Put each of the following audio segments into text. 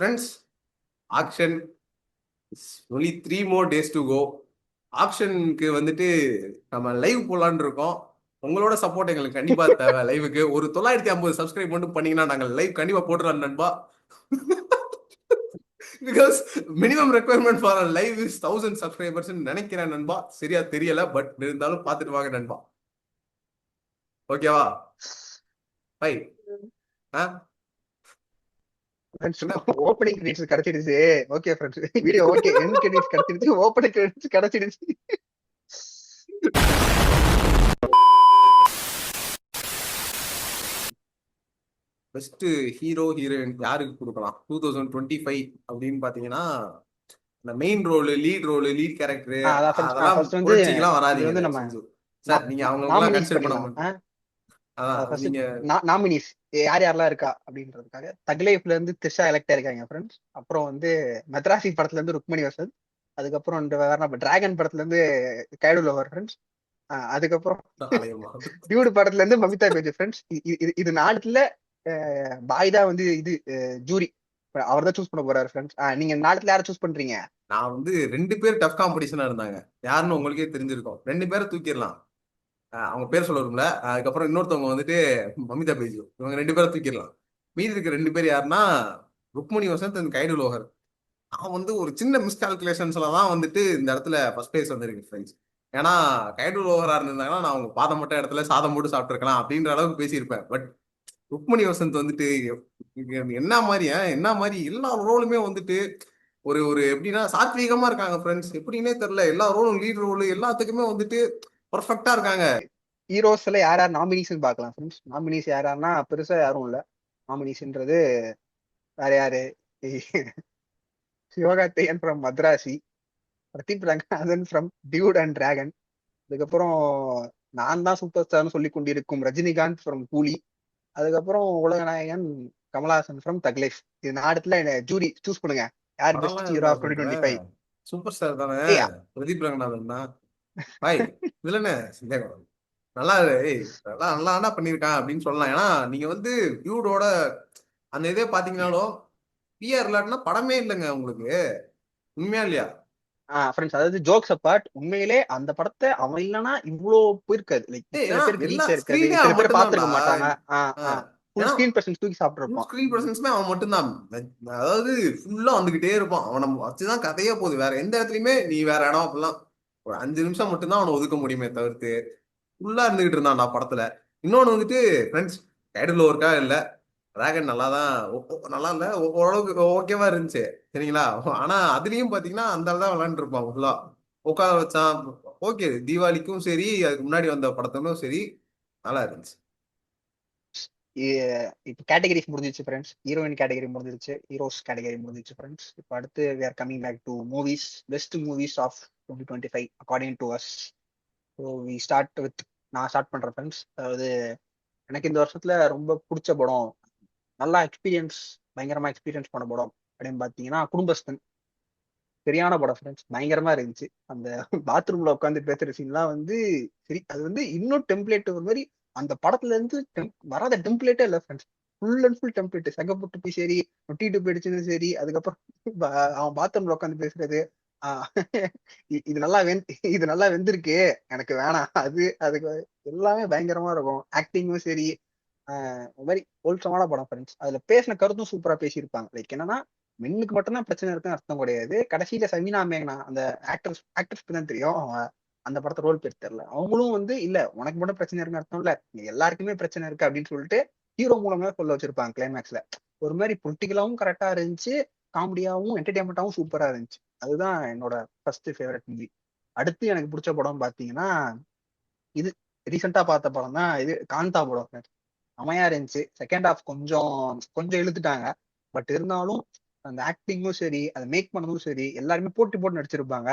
Friends, action only 3 more days to go. ஆக்ஷனுக்கு வந்துட்டு நம்ம live போலான்னு இருக்கோம். உங்களோட சப்போர்ட் எங்களுக்கு கண்டிப்பா தேவை. லைவுக்கு ஒரு 950 சப்ஸ்கிரைப் மட்டும் பண்ணீங்கன்னா நாங்கள் லைவ் கண்டிப்பா போட்டுறோம் நண்பா. Because minimum requirement for live is 1000 subscribers நினைக்கிறேன் நண்பா. சரியா தெரியல, பட் இருந்தாலும் பார்த்துட்டு வாங்க நண்பா. ஓகேவா? பை ஓப்பனிங் கிரெடிட்ஸ் கிடைச்சிடுச்சு. Okay friends, video okay. End credits கிடைச்சிடுச்சு, ஓப்பனிங் கிரெடிட்ஸ் கிடைச்சிடுச்சு. பெஸ்ட் ஹீரோ ஹீரோயின் யாருக்கு கொடுக்கலாம் 2025 அப்படின்னு பாத்தீங்கன்னா, இந்த மெயின் ரோல், லீட் கேரக்டர் அதெல்லாம் புரட்சிக்கெல்லாம் வராதீங்க சார். நீங்க அவங்களுக்கெல்லாம் கன்சிடர் பண்ண மாட்டோம். நாமினிஸ் யார் யாரெல்லாம் இருக்கா அப்படின்றதுக்காக தக்லைஃப்ல இருந்து திரிஷா எலெக்ட் ஆயிருக்காங்க ஃப்ரெண்ட்ஸ். அப்புறம் வந்து மெட்ராசி படத்துல இருந்து ருக்மணி வசந்த். அதுக்கப்புறம் வேற டிராகன் படத்துல இருந்து கைடு லவர் ஃப்ரெண்ட்ஸ். அதுக்கப்புறம் டியூடு படத்துல இருந்து மமிதா பேஜ் ஃப்ரெண்ட்ஸ். இது நாட்டுல பாய் தான் வந்து இது ஜூரி அவர் தான் சூஸ் பண்ண போறாரு ஃப்ரெண்ட்ஸ். நீங்க நாட்டுல யாரை சூஸ் பண்றீங்க? நான் வந்து 2 பேர் டஃப் காம்படிஷனா இருந்தாங்க. யாருன்னு உங்களுக்கே தெரிஞ்சிருக்கும். 2 பேரை தூக்கிடலாம். அவங்க பேர் சொல்லுவோம்ல. அதுக்கப்புறம் இன்னொருத்தவங்க வந்துட்டு மமிதா பேஜு. இவங்க 2 பேரை தூக்கிடலாம். மீதி இருக்க 2 பேர் யாருன்னா ருக்மணி வசந்த் அண்ட் கைடு லோகர். அவன் வந்து ஒரு சின்ன மிஸ்கால்குலேஷன்ஸ்ல தான் வந்துட்டு இந்த இடத்துல ஃபர்ஸ்ட் பிளேஸ் வந்திருக்கு ஃப்ரெண்ட்ஸ். ஏன்னா கைடு லோகரா இருந்திருந்தாங்கன்னா நான் அவங்க பாதம் மட்டும் இடத்துல சாதம் போட்டு சாப்பிட்டுருக்கலாம் அப்படின்ற அளவுக்கு பேசியிருப்பேன். பட் ருக்மணி வசந்த் வந்துட்டு என்ன மாதிரி எல்லா ரோலுமே வந்துட்டு ஒரு ஒரு எப்படின்னா சாத்வீகமா இருக்காங்க ஃப்ரெண்ட்ஸ். எப்படின்னே தெரியல, எல்லா ரோலும் லீட் ரோல் எல்லாத்துக்குமே வந்துட்டு பர்ஃபெக்டா இருக்காங்க. ஹீரோஸ்ல யார் யார் நாமினிஸ்ன்னு பார்க்கலாம் ஃப்ரெண்ட்ஸ். நாமினிஸ் யாருன்னா பெருசா யாரும் இல்ல. நாமினிஸ்ன்றது வேற யாரு? Sivakarthikeyan from Madrasi, Pradeep Ranganathan from Dude and dragon. அதுக்கப்புறம் நான் தான் சூப்பர் ஸ்டார்னு சொல்லி கொண்டிருக்கும் ரஜினிகாந்த் ஃப்ரம் கூலி. அதுக்கப்புறம் உலகநாயகன் கமலஹாசன் ஃப்ரம் தக்லைஃப். இது நாடத்துல ஜூரி சூஸ் பண்ணுங்க, யார் best hero of 2025. Super star தானே பிரதீப் ரங்கநாதன் தான். பாய் இதுல என்ன சந்தேகம்? நல்லா நல்லா பண்ணிருக்கான் அப்படின்னு சொல்லலாம். ஏன்னா நீங்க வந்து டியூடோட அந்த இதே பாத்தீங்கன்னாலும் பிஆர் இல்லாட்டினா படமே இல்லைங்க உங்களுக்கு. உண்மையா இல்லையா? ஃப்ரெண்ட்ஸ், அதாவது ஜோக்ஸ் அப்பார்ட், உண்மையிலே அந்த படத்தை அவன் இல்லைன்னா இவ்வளோ போயிருக்காது. லைக் சில பேருக்கு ரீச் இருக்காது, சில பேர் பார்த்துருக்க மாட்டாங்க. ஸ்கிரீன் பிரசன்ஸ் தூக்கி சாப்பிட்டுருப்பான். ஸ்கிரீன் பிரசன்ஸ்மே அவன் மட்டும்தான். அதாவது ஃபுல்லா வந்துகிட்டே இருப்பான். அவனை வச்சுதான் கதையே போகுது. வேற எந்த இடத்துலயுமே நீ வேற இடம் அப்படிலாம் ஒரு 5 நிமிஷம் மட்டும்தான் அவனை ஒதுக்க முடியுமே தவிர்த்து ஃபுல்லா இருந்துகிட்டு இருந்தான் நான் படத்துல. இன்னொன்னு வந்துட்டு ஃப்ரெண்ட்ஸ், கைடுல ஒர்க்கா இல்ல, டிராகன் நல்லா இல்ல, ஓரளவுக்கு ஓகேவா இருந்துச்சு சரிங்களா. ஆனா அதுலயும் பாத்தீங்கன்னா அந்த தான் விளையாண்டு இருப்பான் ஃபுல்லா உட்கார வச்சான். ஓகே, தீபாவளிக்கும் சரி அதுக்கு முன்னாடி வந்த படத்துக்கும் சரி நல்லா இருந்துச்சு. இப்போ கேட்டகரிஸ் முடிஞ்சிச்சு ஃப்ரெண்ட்ஸ். ஹீரோயின் கேட்டகரி முடிஞ்சிருச்சு, ஹீரோஸ் கேட்டகரி முடிஞ்சிச்சு ஃப்ரெண்ட்ஸ். இப்போ அடுத்து we are coming back to movies. Best movies of 2025 according to us. So we start with, நான் ஸ்டார்ட் பண்றேன் ஃப்ரெண்ட்ஸ். அதாவது எனக்கு இந்த வருஷத்துல ரொம்ப பிடிச்ச படம், நல்லா பயங்கரமா எக்ஸ்பீரியன்ஸ் பண்ண படம் அப்படின்னு பாத்தீங்கன்னா குடும்பஸ்தன். சரியான படம் ஃப்ரெண்ட்ஸ், பயங்கரமா இருந்துச்சு. அந்த பாத்ரூம்ல உட்காந்து பேசுற சீன்லாம் வந்து சரி, அது வந்து இன்னும் டெம்ப்ளேட் ஒரு மாதிரி அந்த படத்துல இருந்து வராத டெம்ப்ளேட்டே இல்ல friends. Full and full template. சகப்பட்டு போய் சரி, நொட்டிட்டு போயிடுச்சுன்னு சரி, அதுக்கப்புறம் அவன் பாத்ரூம்ல உட்காந்து பேசுறது, இது நல்லா வெந்திருக்கு, எனக்கு வேணாம், அதுக்கு எல்லாமே பயங்கரமா இருக்கும். ஆக்டிங்கும் சரி, ஒரு மாதிரி ஹோல்சமான படம் ஃப்ரெண்ட்ஸ். அதுல பேசின கருத்தும் சூப்பரா பேசியிருப்பாங்க. லைக் என்னன்னா, மென்னுக்கு மட்டும்தான் பிரச்சனை இருக்குன்னு அர்த்தம் கிடையாது. கடைசியில சமீனா மேகனா அந்த ஆக்டர்ஸ்க்கு தான் தெரியும் அந்த படத்தை ரோல் பேர் தெரியல. அவங்களும் வந்து இல்ல உனக்கு மட்டும் பிரச்சனை இருக்குன்னு அர்த்தம் இல்ல, எல்லாருக்குமே பிரச்சனை இருக்கு அப்படின்னு சொல்லிட்டு ஹீரோ மூலமா சொல்ல வச்சிருப்பாங்க கிளைமேக்ஸ்ல. ஒரு மாதிரி பொலிட்டிக்கலாவும் கரெக்டா இருந்துச்சு, காமெடியாவும் என்டர்டைன்மெண்டாவும் சூப்பரா இருந்துச்சு. அதுதான் என்னோட ஃபர்ஸ்ட் ஃபேவரட் மூவி. அடுத்து எனக்கு பிடிச்ச படம் பாத்தீங்கன்னா இது ரீசெண்டா பார்த்த படம் தான் இது காந்தா படம். அமையா இருந்துச்சு. செகண்ட் ஹாஃப் கொஞ்சம் இழுத்துட்டாங்க. பட் இருந்தாலும் அந்த ஆக்டிங்கும் சரி, அதை மேக் பண்ணதும் சரி, எல்லாருமே போட்டு நடிச்சிருப்பாங்க.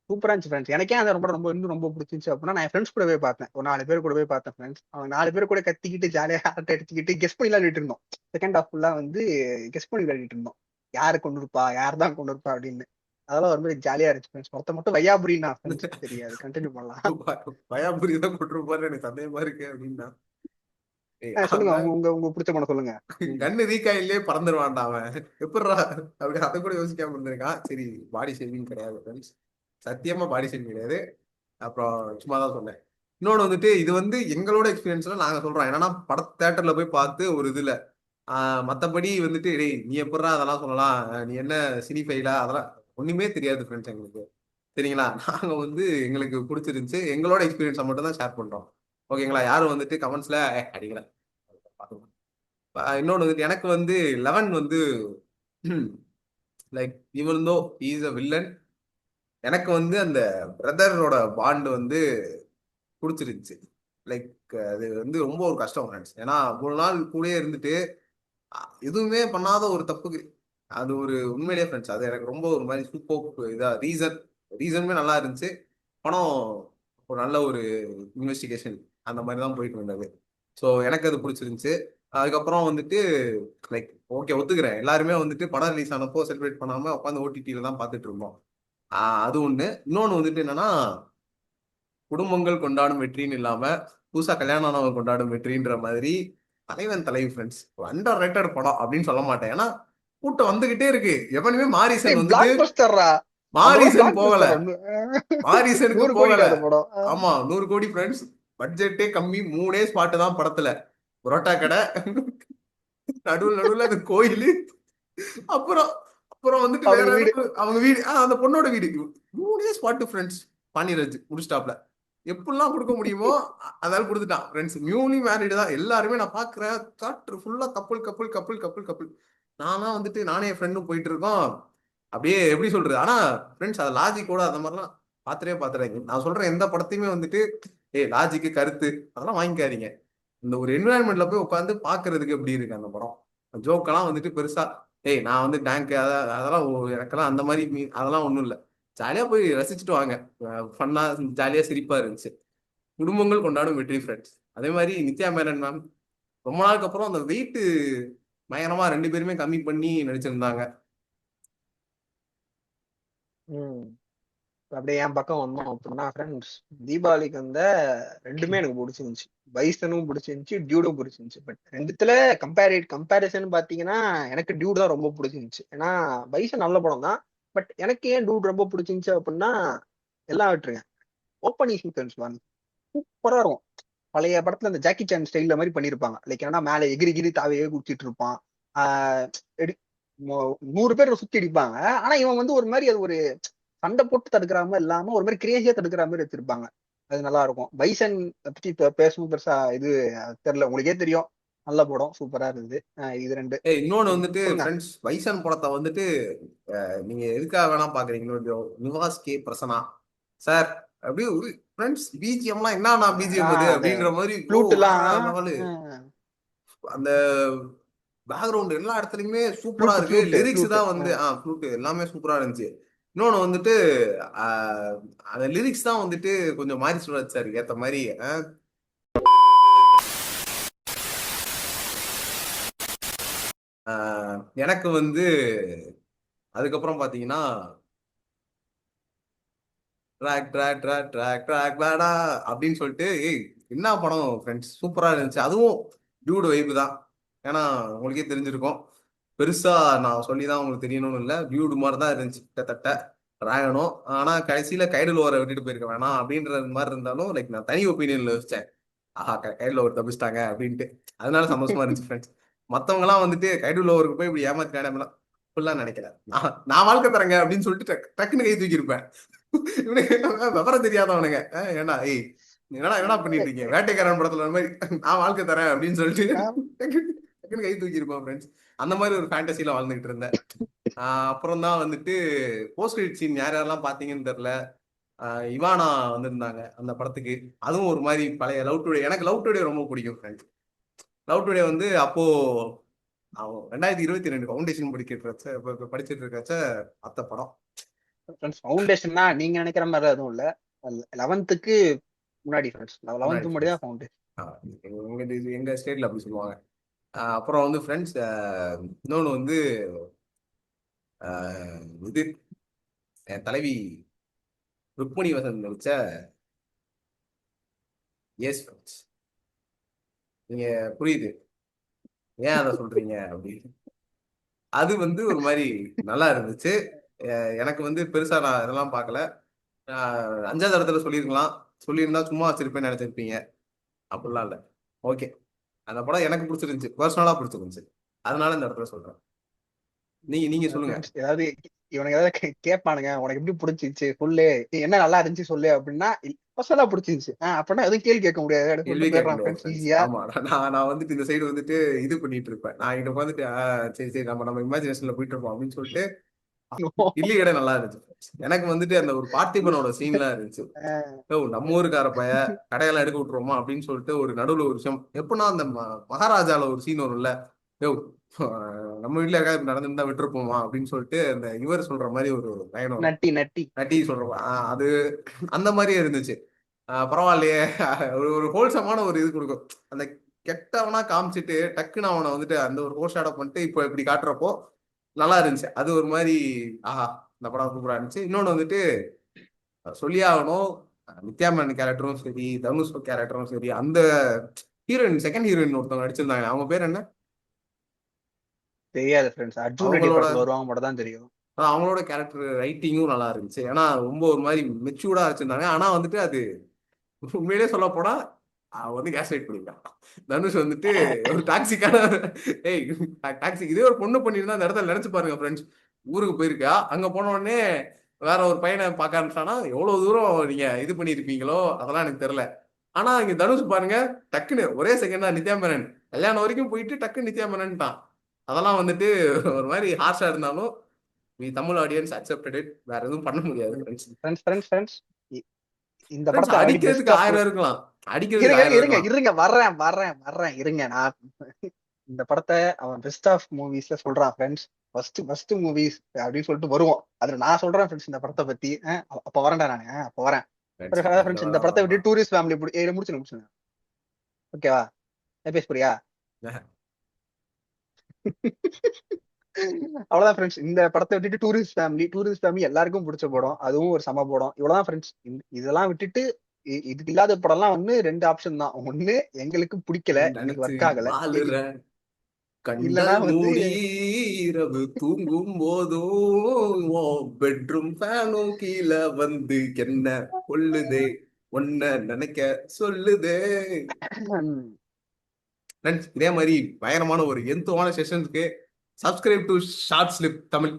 சூப்பரா இருந்துச்சு ஃப்ரெண்ட்ஸ். எனக்கே அந்த இன்னும் ரொம்ப பிடிச்சிருந்துச்சு அப்படின்னா, நான் என் ஃப்ரெண்ட்ஸ் கூட போய் பார்த்தேன். ஒரு 4 பேர் கூட போய் பார்த்தேன் ஃப்ரெண்ட்ஸ். அவங்க 4 பேர் கூட கத்திக்கிட்டு ஜாலியா அரட்டை அடிச்சுக்கிட்டு கெஸ் பண்ணி விளையாடிட்டு இருந்தோம். செகண்ட் ஹாஃப் ஃபுல்லா வந்து கெஸ் பண்ணி விளையாடிட்டு இருந்தோம், யாரு கொண்டு இருப்பா, யார் தான் கொண்டு இருப்பா அப்படின்னு. அதெல்லாம் ஒரு மாதிரி ஜாலியா இருந்துச்சு ஃப்ரெண்ட்ஸ். மொத்தம் மட்டும் வையாபுரின்னா தெரியாது, கண்டினியூ பண்ணலாம். வயாபுரி தான் கொண்டிருப்பாரு எனக்கு சந்தேகமா இருக்கு அப்படின்னா. சொல்லுங்க, அவன் உங்க உங்க பிடிச்ச படம் சொல்லுங்க. கண்ணு ரீகாயிலே பறந்துருவான்டா அவன். எப்படிடா அப்படி அதை கூட யோசிக்காம இருந்திருக்கான். சரி, பாடி ஷேவிங் கிடையாது ஃப்ரெண்ட்ஸ், சத்தியமா பாடி ஷேவிங் கிடையாது. அப்புறம் சும்மா தான் சொன்னேன். இன்னொன்று வந்துட்டு இது வந்து எங்களோட எக்ஸ்பீரியன்ஸ்ல நாங்க சொல்றோம். என்னன்னா பட தேட்டர்ல போய் பார்த்து ஒரு இதுல மத்தபடி வந்துட்டு டேய் நீ எப்படா அதெல்லாம் சொல்லலாம், நீ என்ன சினிஃபைலா, அதெல்லாம் ஒண்ணுமே தெரியாது ஃப்ரெண்ட்ஸ் எங்களுக்கு. சரிங்களா? நாங்க வந்து எங்களுக்கு பிடிச்சிருந்துச்சு, எங்களோட எக்ஸ்பீரியன்ஸை மட்டும் தான் ஷேர் பண்றோம். ஓகேங்களா? யாரும் வந்துட்டு கமெண்ட்ஸ்ல அடிக்கல. இன்னொன்று வந்துட்டு எனக்கு வந்து 11 வந்து like even though is a villain, எனக்கு வந்து அந்த பிரதரோட பாண்ட் வந்து பிடிச்சிருந்துச்சு. லைக் அது வந்து ரொம்ப ஒரு கஷ்டம் ஃப்ரெண்ட்ஸ். ஏன்னா ஒரு நாள் கூடயே இருந்துட்டு எதுவுமே பண்ணாத ஒரு தப்புக்கு அது ஒரு உண்மையிலேயே ஃப்ரெண்ட்ஸ் அது எனக்கு ரொம்ப ஒரு மாதிரி சூப்பர் இதா ரீசனுமே நல்லா இருந்துச்சு. படம் ஒரு நல்ல ஒரு இன்வெஸ்டிகேஷன் அந்த மாதிரி தான் போயிட்டு இருந்தது. ஸோ எனக்கு அது பிடிச்சிருந்துச்சு. அதுக்கப்புறம் வந்துட்டு லைக் ஓகே ஒத்துக்கிறேன், எல்லாருமே வந்துட்டு படம் ரிலீஸ் ஆனப்போ செலிப்ரேட் பண்ணாம உட்காந்து ஓடிடியில தான் பார்த்துட்டு இருந்தோம். அது ஒண்ணு. இன்னொன்னு வந்துட்டு என்னன்னா குடும்பங்கள் கொண்டாடும் வெற்றின்னு இல்லாம புதுசா கல்யாணம் ஆனவங்க கொண்டாடும் வெற்றின்ற மாதிரி தலைவன் தலைவி ஃப்ரெண்ட்ஸ் அண்டர் ரேட்டட் படம் அப்படின்னு சொல்ல மாட்டேன். ஏன்னா கூட்டம் வந்துகிட்டே இருக்கு. எவனுமே மாரிசன் வந்துட்டு பிளாக் பஸ்டர்ரா, அந்த படம் மாரிசன் பிளாக் போகல, பஸ்டர். மாரிசனுக்கு 100 போகல. கோடிடா அந்த படம். ஆமா 100 கோடி ஃப்ரெண்ட்ஸ், பட்ஜெட்டே கம்மி, 3 ஸ்பாட்டு தான் படத்துல. புரோட்டா கடை, நடுவுல நடுவுல அந்த கோயிலு, அப்புறம் அப்புறம் வந்துட்டு வேற அவங்க வீடு. ஏதோ அவங்க வீடு, அந்த பொண்ணோட வீடு. 3 ஸ்பாட்டு ஃப்ரெண்ட்ஸ். பாண்டியராஜ் முடிச்சிட்டாப்ல. எப்படிலாம் கொடுக்க முடியுமோ அதால கொடுத்துட்டான் ஃப்ரெண்ட்ஸ். நியூலி மேரிடு தான் எல்லாருமே. நான் பாக்குறேன் காற்று ஃபுல்லா கப்பல் கப்பல் கப்பல் கப்பல் கப்பல். நான்லாம் வந்துட்டு நானே என் ஃப்ரெண்டும் போயிட்டு இருக்கோம். அப்படியே எப்படி சொல்றது, ஆனா ஃப்ரெண்ட்ஸ் அது லாஜிக்கோட அந்த மாதிரிலாம் பாத்துறாங்க. நான் சொல்றேன் எந்த படத்தையுமே வந்துட்டு லாஜிக்கு கருத்து அதெல்லாம் வாங்கிக்காதீங்க. இந்த ஒரு என்விரான்மெண்ட்ல போய் உட்காந்து பாக்குறதுக்கு எப்படி இருக்கு அந்த படம். ஜோக்கெல்லாம் வந்துட்டு பெருசா நான் வந்து டேங்க் அதெல்லாம் எனக்கெல்லாம் அந்த மாதிரி அதெல்லாம் ஒண்ணும் இல்லை. ஜாலியா போய் ரசிச்சுட்டு வாங்க. ஃபன்னா ஜாலியா சிரிப்பா இருந்துச்சு. குடும்பங்கள் கொண்டாடும் வெற்றி ஃப்ரெண்ட்ஸ். அதே மாதிரி நித்யா மேனன் மேம் ரொம்ப நாளுக்கு அப்புறம் அந்த வெயிட் பயங்கரமா 2 பேருமே கம்மி பண்ணி நடிச்சிருந்தாங்க. அப்படியே என் பக்கம் வந்தோம் அப்படின்னா ஃப்ரெண்ட்ஸ், தீபாவளிக்கு வந்த ரெண்டுமே எனக்கு பிடிச்சிருந்துச்சு. பைசனும் பிடிச்சிருந்துச்சு, டியூடும் பிடிச்சிருந்துச்சு. பட் ரெண்டுத்துல கம்பேரிசன் பாத்தீங்கன்னா எனக்கு டியூட் தான் ரொம்ப பிடிச்சிருந்துச்சு. ஏன்னா பைசன் நல்ல படம் தான். பட் எனக்கு ஏன் டியூட் ரொம்ப பிடிச்சிருந்துச்சு அப்படின்னா, எல்லாம் விட்டுருங்க, ஓப்பனிங் சீக்வன்ஸ் வந்து சூப்பரா இருக்கும். பழைய படத்துல அந்த ஜாக்கி சான் ஸ்டைல்ல மாதிரி பண்ணிருப்பாங்க. லைக் ஏன்னா மேல எகிரி எகிரி தாவையே குடிச்சிட்டு இருப்பான். ஆஹ் 100 பேர் சுத்தி அடிப்பாங்க. ஆனா இவன் வந்து ஒரு மாதிரி அது ஒரு சண்டை போட்டு தடுக்கிற மாதிரி இல்லாம ஒரு மாதிரி கிரேசியா தடுக்கிற மாதிரி வச்சிருப்பாங்க. அது நல்லா இருக்கும். பைசன் பத்தி பேசவும் பெருசா இது தெரியல, உங்களுக்கே தெரியும். நல்ல படம், சூப்பரா இருந்தது. இது ரெண்டு. இன்னொன்னு வந்துட்டு சொல்லுங்க. ஃப்ரெண்ட்ஸ், வைசன் படத்தை வந்துட்டு நீங்க எதுக்காக வேணா பாக்குறீங்களோ, நிவாஸ் கே பிரசனா சார் அப்படியே ஃப்ரெண்ட்ஸ் பிஜிஎம்லாம் என்னன்னா பிஜிஎம் அது அந்த அப்படின்ற மாதிரி ஃப்ளூட் வேற எல்லாம், லெவலு. அந்த பேக்ரவுண்ட் எல்லா இடத்துலயுமே சூப்பரா ஃப்ளூட் இருக்கு. ஃப்ளூட் லிரிக்ஸ் ஃப்ளூட் தான் வந்து ஃப்ளூட் எல்லாமே சூப்பரா இருந்துச்சு. இன்னொன்னு வந்துட்டு அந்த லிரிக்ஸ் தான் வந்துட்டு கொஞ்சம் மாறி வச்சாரு ஏத்த மாதிரி. எனக்கு வந்து அதுக்கப்புறம் பாத்தீங்கன்னா track track track track track வேடா அப்படின்னு சொல்லிட்டு என்ன படம் ஃப்ரெண்ட்ஸ் சூப்பரா இருந்துச்சு. அதுவும் டியூடு வைப்பு தான். ஏன்னா உங்களுக்கே தெரிஞ்சிருக்கும், பெருசா நான் சொல்லி தான் உங்களுக்கு தெரியணும்னு இல்லை, டியூடு மாதிரி தான் இருந்துச்சு கிட்டத்தட்ட டிராகனும். ஆனா கடைசியில கைடல் ஓர விட்டுட்டு போயிருக்க வேணாம் அப்படின்றது மாதிரி இருந்தாலும் லைக் நான் தனி ஒப்பீனியன்ல யோசிச்சேன். ஆஹா கைடுல ஓவர் தப்பிச்சிட்டாங்க அப்படின்ட்டு. அதனால சந்தோஷமா இருந்துச்சு ஃப்ரெண்ட்ஸ். மத்தவங்க எல்லாம் வந்துட்டு கைடுல ஓவருக்கு போய் இப்படி ஏமாத்தினாங்க அப்படிலாம் நினைக்கல. நான் வாழ்க்கை தரேங்க அப்படின்னு சொல்லிட்டு டக்குன்னு கை தூக்கி இருப்பேன். இவனுக்கு விவரம் தெரியாதவனுங்க ஏன்னா என்னடா என்னடா பண்ணிட்டு இருக்கீங்க வேட்டைக்காரன் படத்துல அந்த மாதிரி நான் வாழ்க்கை தரேன் அப்படின்னு சொல்லிட்டு டக்குன்னு கை தூக்கி இருப்பான் ஃப்ரெண்ட்ஸ். அந்த மாதிரி ஒரு ஃபேண்டசில வாழ்ந்துகிட்டு இருந்தேன். அப்புறம் தான் வந்துட்டு போஸ்ட் கிரெடிட் சீன் யார் யாரெல்லாம் பாத்தீங்கன்னு தெரியல. இவானா வந்திருந்தாங்க அந்த படத்துக்கு. அதுவும் ஒரு மாதிரி பழைய லவ் டுடே, எனக்கு லவ் டுடே ரொம்ப பிடிக்கும் ஃப்ரெண்ட்ஸ். லவ் டுடே வந்து அப்போ அவன் 2022 ஃபவுண்டேஷன் படிச்சிட்டு இருக்கச்ச அத்த படம். ஃபவுண்டேஷன்னா நீங்க நினைக்கிற மாதிரி எதுவும் இல்ல. 11th முன்னாடி ஃப்ரெண்ட்ஸ், முன்னாடி 11th முன்னாடி தான் ஃபவுண்டேஷன். எங்க ஸ்டேட்ல அப்படி சொல்லுவாங்க. அப்புறம் வந்து ஃப்ரெண்ட்ஸ் இன்னொன்று வந்து இது என் தலைவி ருக்மணி வசந்த் நடிச்ச எஸ் ஃப்ரெண்ட்ஸ். நீங்க புரியுது ஏன் அதை சொல்றீங்க அப்படின்னு. அது வந்து ஒரு மாதிரி நல்லா இருந்துச்சு. எனக்கு வந்து பெருசா நான் இதெல்லாம் பார்க்கல. 5வது இடத்துல சொல்லியிருக்கலாம். சொல்லியிருந்தா சும்மா வச்சிருப்பேன்னு நினைச்சிருப்பீங்க. அப்படிலாம் இல்லை. ஓகே, அந்த படம் எனக்கு பிடிச்சிருந்துச்சு, பர்சனலா பிடிச்சிருந்துச்சு. அதனால இந்த இடத்துல சொல்றேன். நீங்க நீங்க சொல்லுங்க. ஃப்ரெண்ட்ஸ் ஏதாவது இவனுக்கு ஏதாவது கேட்பானுங்க, உனக்கு எப்படி பிடிச்சிருச்சு சொல்லு, என்ன நல்லா இருந்துச்சு சொல்லு அப்படின்னா பர்சனலா பிடிச்சிருந்துச்சு அப்படின்னா எதுவும் கேள்வி கேட்க முடியாது அப்படின்னு கேள்வி சொல்லிட்டு கேட்க போயிடுறான் முடியாது ஃப்ரெண்ட்ஸ் ஃப்ரெண்ட்ஸ். ஈஸியா. ஆமா, நான் வந்துட்டு இந்த சைடு வந்துட்டு இது பண்ணிட்டு இருப்பேன். நான் இங்க வந்துட்டு சரி சரி நம்ம இமேஜினேஷன்ல போயிட்டு இருப்போம் அப்படின்னு சொல்லிட்டு. இல்லி கடை நல்லா இருந்துச்சு. எனக்கு வந்துட்டு அந்த ஒரு பார்த்திபனோட சீன்லாம் இருந்துச்சு. ஓ, நம்ம ஊருக்கார பைய கடையெல்லாம் எடுக்க விட்டுருவோமா அப்படின்னு சொல்லிட்டு ஒரு நடுவுல ஒரு விஷயம் எப்படின்னா அந்த மகாராஜால ஒரு சீன் வரும்ல. யோ, நம்ம வீட்டுல யாராவது நடந்துருந்தா விட்டுருப்போமா அப்படின்னு சொல்லிட்டு அந்த இவர் சொல்ற மாதிரி ஒரு லைன் வரும். நட்டி நட்டி. நட்டி சொல்றோம். அது அந்த மாதிரியே இருந்துச்சு. பரவாயில்லையே. ஒரு ஹோல்சமான ஒரு இது கொடுக்கும். அந்த கெட்டவனா காமிச்சிட்டு டக்குன்னு அவனை வந்துட்டு அந்த ஒரு ஹோல் ஷேடப் பண்ணிட்டு இப்போ இப்படி காட்டுறப்போ நல்லா இருந்துச்சு. அது ஒரு மாதிரி ஆஹா, இந்த படம் சூப்பரா இருந்துச்சு. இன்னொன்னு வந்துட்டு சொல்லியே ஆகணும். நித்யா மேனன் கேரக்டரும் சரி, தனுஷ் கேரக்டரும் சரி, அந்த ஹீரோயின் செகண்ட் ஹீரோயின் ஒருத்தவங்க நடிச்சிருந்தாங்க. அவங்க பேர் என்ன? தெரியாது ஃப்ரெண்ட்ஸ், அர்ஜுன் ரெட்டி அவங்களோட படத்துல வருவாங்க மட்டும் தான் தெரியும். அவங்களோட கேரக்டர் ரைட்டிங்கும் நல்லா இருந்துச்சு. ஏன்னா ரொம்ப ஒரு மாதிரி மெச்சூர்டா வச்சிருந்தாங்க. ஆனா வந்துட்டு அது உண்மையிலே சொல்ல போனா அவன் வந்து கேஸ் லைட் பண்ணிருக்கான். தனுஷ் வந்துட்டு ஒரு டாக்ஸிக்கான ஏய் டாக்ஸி இதே ஒரு பொண்ணு பண்ணிருந்தா அந்த இடத்துல நினைச்சு பாருங்க ஃப்ரெண்ட்ஸ். ஊருக்கு போயிருக்கா, அங்க போன உடனே வேற ஒரு பையனை பார்க்க ஆரம்பிச்சானா எவ்வளவு தூரம் நீங்க இது பண்ணிருப்பீங்களோ அதெல்லாம் எனக்கு தெரியல. ஆனா இங்க தனுஷ் பாருங்க, டக்குன்னு ஒரே செகண்ட் தான் நித்யா மேனன் கல்யாணம் வரைக்கும் போயிட்டு டக்குன்னு நித்யா மேனன்ட்டான். அதெல்லாம் வந்துட்டு ஒரு மாதிரி ஹார்ஷா இருந்தாலும் தமிழ் ஆடியன்ஸ் அக்செப்டட் இட். வேற எதுவும் பண்ண முடியாது ஃப்ரெண்ட்ஸ். ஃப்ரெண்ட்ஸ் ஃப்ரெண்ட்ஸ் ஃப்ரெண்ட்ஸ் இந்த ஃப்ரெண்ட்ஸ் படத்தை ஆல்ரெடி பெஸ்ட் அடிக்கிறதுக்கு ஆஃப். 1000 இருக்கலாம். அடிக்கிறதுக்கு இருங்க 1000 இருங்க இருக்கலாம். இருங்க வர்றேன் வர்றேன் வர்றேன் இருங்க. நான் இந்த படத்தை அவன் பெஸ்ட் ஆஃப் மூவிஸ்ல சொல்றான் ஃப்ரெண்ட்ஸ். ஃபர்ஸ்ட் மூவிஸ் அப்படின்னு சொல்லிட்டு வருவோம். அதுல நான் சொல்றேன் ஃப்ரெண்ட்ஸ் இந்த படத்தை பத்தி. அப்ப வரேன்டா நானு, அப்ப வரேன் ஃப்ரெண்ட்ஸ் அந்த ஃப்ரெண்ட்ஸ். இந்த வேலை படத்தை வேணாம். விட்டு டூரிஸ்ட் ஃபேமிலி முடிச்சுங்க. ஓகேவா? பேச போறியா? அவ்வளவுதான் ஃப்ரெண்ட்ஸ். இந்த படத்தை விட்டுட்டு டூரிஸ்ட் ஃபேமிலி எல்லாருக்கும் பிடிச்ச படம், அதுவும் ஒரு சம படம். இவ்வளவுதான் ஃப்ரெண்ட்ஸ். இதெல்லாம் விட்டுட்டு இதுக்கு இல்லாத படம்லாம் வந்து 2 ஆப்ஷன் தான். ஒண்ணு எங்களுக்கு பிடிக்கல, எங்களுக்கு நினைச்சு ஒர்க் ஆகல, வாழுற இல்லனா கண்கள் வந்து மூடி இரவு தூங்கும் போதும் பெட்ரூம் ஃபேனும் கீழே வந்து என்ன கொள்ளுதே ஒன்ன நினைக்க சொல்லுதே. ஃப்ரெண்ட்ஸ் இதே மாதிரி பயங்கரமான ஒரு எந்தமான செஷன்ஸ்க்கு subscribe to Short Slip Tamil.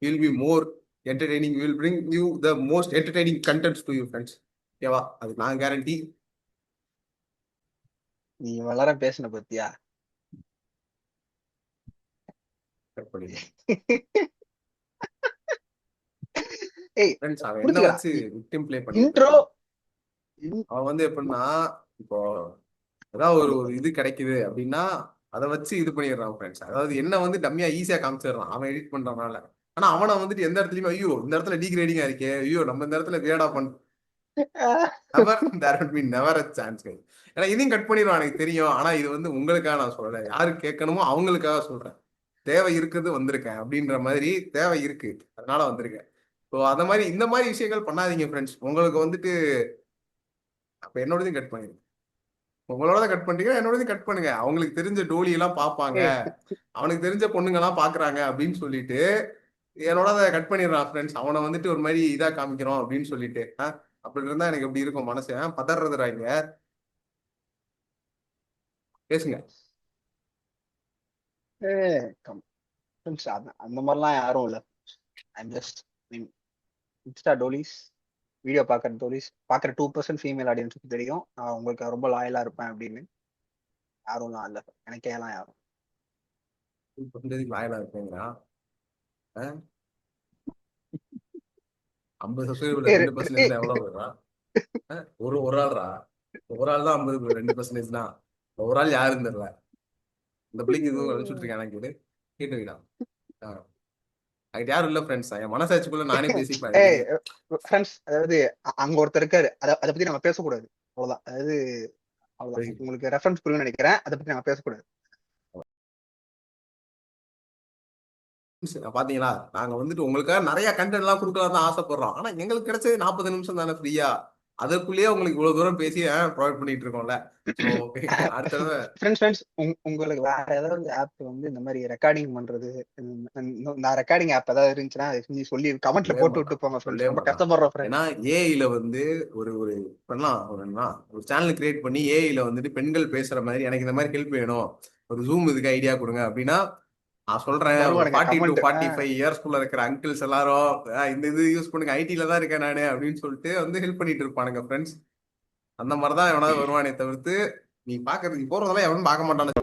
Will be more entertaining. Will bring you the most entertaining contents to you friends. ஓகேவா? அது நான் கேரண்டி. நீ வளர பேசின பத்தியா? கட் பண்ணிடலாம். ஏய் ஃப்ரெண்ட்ஸ் அவன் என்ன புடிச்சுக்கடா. வச்சு விக்டிம் ப்ளே பண்ணிட்டு இன்ட்ரோ. இருக்கான். அவன் வந்து எப்படின்னா இப்போ ஏதாவது ஒரு இது கிடைக்குது அப்படின்னா அதை வச்சு இது பண்ணிடுறான் ஃப்ரெண்ட்ஸ். அதாவது என்ன வந்து டம்மியா ஈஸியா காமிச்சிடுறான் அவன் எடிட் பண்றதுனால. ஆனா அவனை வந்துட்டு எந்த இடத்துலயுமே ஐயோ இந்த இடத்துல டீக்ரேடிங்கா இருக்கே, ஐயோ நம்ம இந்த இடத்துல வேடா பண்ண never there would be never a chance. ஏன்னா இதையும் கட் பண்ணிடுவான் எனக்கு தெரியும். ஆனா இது வந்து உங்களுக்காக நான் சொல்லல, யாரு கேட்கணுமோ அவங்களுக்காக சொல்றேன். தேவை இருக்குது வந்திருக்கேன் அப்படின்ற மாதிரி தேவை இருக்கு, அதனால வந்திருக்கேன். ஸோ அந்த மாதிரி இந்த மாதிரி விஷயங்கள் பண்ணாதீங்க ஃப்ரெண்ட்ஸ். உங்களுக்கு வந்துட்டு அப்ப என்னோடதையும் கட் பண்ணிடுங்க. உங்களோட கட் பண்றீங்க, என்னோடதையும் கட் பண்ணுங்க. அவங்களுக்கு தெரிஞ்ச டோலி எல்லாம் பார்ப்பாங்க, ஏய் அவனுக்கு தெரிஞ்ச பொண்ணுங்க எல்லாம் பாக்குறாங்க அப்படின்னு சொல்லிட்டு என்னோட அதை கட் பண்ணிடுறான் ஃப்ரெண்ட்ஸ். அவனை வந்துட்டு ஒரு மாதிரி இதா காமிக்கிறோம் அப்படின்னு சொல்லிட்டு அப்படி இருந்தா எனக்கு எப்படி இருக்கும் மனசு? பதறதுறாங்க. பேசுங்க. ஃப்ரெண்ட்ஸ் அந்த மாதிரிலாம் யாரும் இல்ல. ஐம் ஜஸ்ட் இன்ஸ்டா டோலிஸ், வீடியோ பாக்குற டோலிஸ், பாக்குற 2% ஃபீமேல் ஆடியன்ஸுக்கு தெரியும் நான் உங்களுக்கு ரொம்ப லாயலா இருப்பேன் அப்படின்னு. யாரும்லாம் இல்ல, எனக்கே எல்லாம் யாரும். வாயிலா இருப்பீங்களா? 50 சப்ஸ்கிரைபர் ஏய், 2% ஏய், எவ்வளவு வருவா? ஒரு ஒரு ஆள்ரா. ஒரு ஆள் தான் 50 2% தான். ஒரு ஆள் யாருன்னு தெரியல. இந்த பிள்ளைக்கு எதுவும் அனுப்பிச்சுட்டு இருக்கேன் எனக்கு. கேட்டு வைக்கலாம். அதுக்கு யாரும் இல்ல ஃப்ரெண்ட்ஸ். என் மனசாட்சிக்குள்ள நானே பேசிப்பேன் ஏய் அடிக்கடி. ஃப்ரெண்ட்ஸ், அதாவது அங்க ஒருத்தர் இருக்காரு, அதை பத்தி நம்ம பேசக்கூடாது. அவ்வளவுதான். அதாவது அவ்வளவுதான். உங்களுக்கு ரெஃபரன்ஸ் புரியும்னு நினைக்கிறேன். அதை பத்தி நம்ம பேசக்கூடாது. பாத்தீங்களா, நாங்க வந்துட்டு உங்களுக்காக நிறைய கண்டென்ட் எல்லாம் கொடுக்கலாம் தான் ஆசைப்படுறோம். ஆனா எங்களுக்கு கிடைச்சது 40 நிமிஷம் தானே ஃப்ரீயா. அதற்குள்ளேயே உங்களுக்கு இவ்வளவு தூரம் பேசி ப்ரொவைட் பண்ணிட்டு இருக்கோம்ல. ஸோ அடுத்த தடவை ஃப்ரெண்ட்ஸ் உங்களுக்கு வேற ஏதாவது ஆப் வந்து இந்த மாதிரி ரெக்கார்டிங் பண்றது, நான் ரெக்கார்டிங் ஆப் ஏதாவது இருந்துச்சுன்னா நீ சொல்லி கமெண்ட்ல சொல்லவே போட்டு விட்டு மாட்டான், போங்க ஃப்ரெண்ட்ஸ், சொல்லவே ரொம்ப மாட்டான். கஷ்டப்படுறோம் ஃப்ரெண்ட்ஸ். ஏன்னா ஏஐல வந்து ஒரு ஒரு பண்ணலாம், ஒரு சேனல் கிரியேட் பண்ணி ஏஐல வந்துட்டு பெண்கள் பேசுற மாதிரி எனக்கு இந்த மாதிரி ஹெல்ப் வேணும், ஒரு ஜூம் இதுக்கு ஐடியா கொடுங்க அப்படின்னா நான் சொல்றேன். ஒரு வருவானுங்க 40 to 45 இயர்ஸ்குள்ள இருக்கிற அங்கிள்ஸ் எல்லாரும் இந்த இது யூஸ் பண்ணுங்க, ஐடில தான் இருக்கேன் நானு அப்படின்னு சொல்லிட்டு வந்து ஹெல்ப் பண்ணிட்டு இருப்பானுங்க ஃப்ரெண்ட்ஸ். அந்த மாதிரிதான் எவனாவது வருவானே தவிர்த்து நீ பாக்குறது, நீ போறதெல்லாம் எவனும் பார்க்க மாட்டானு.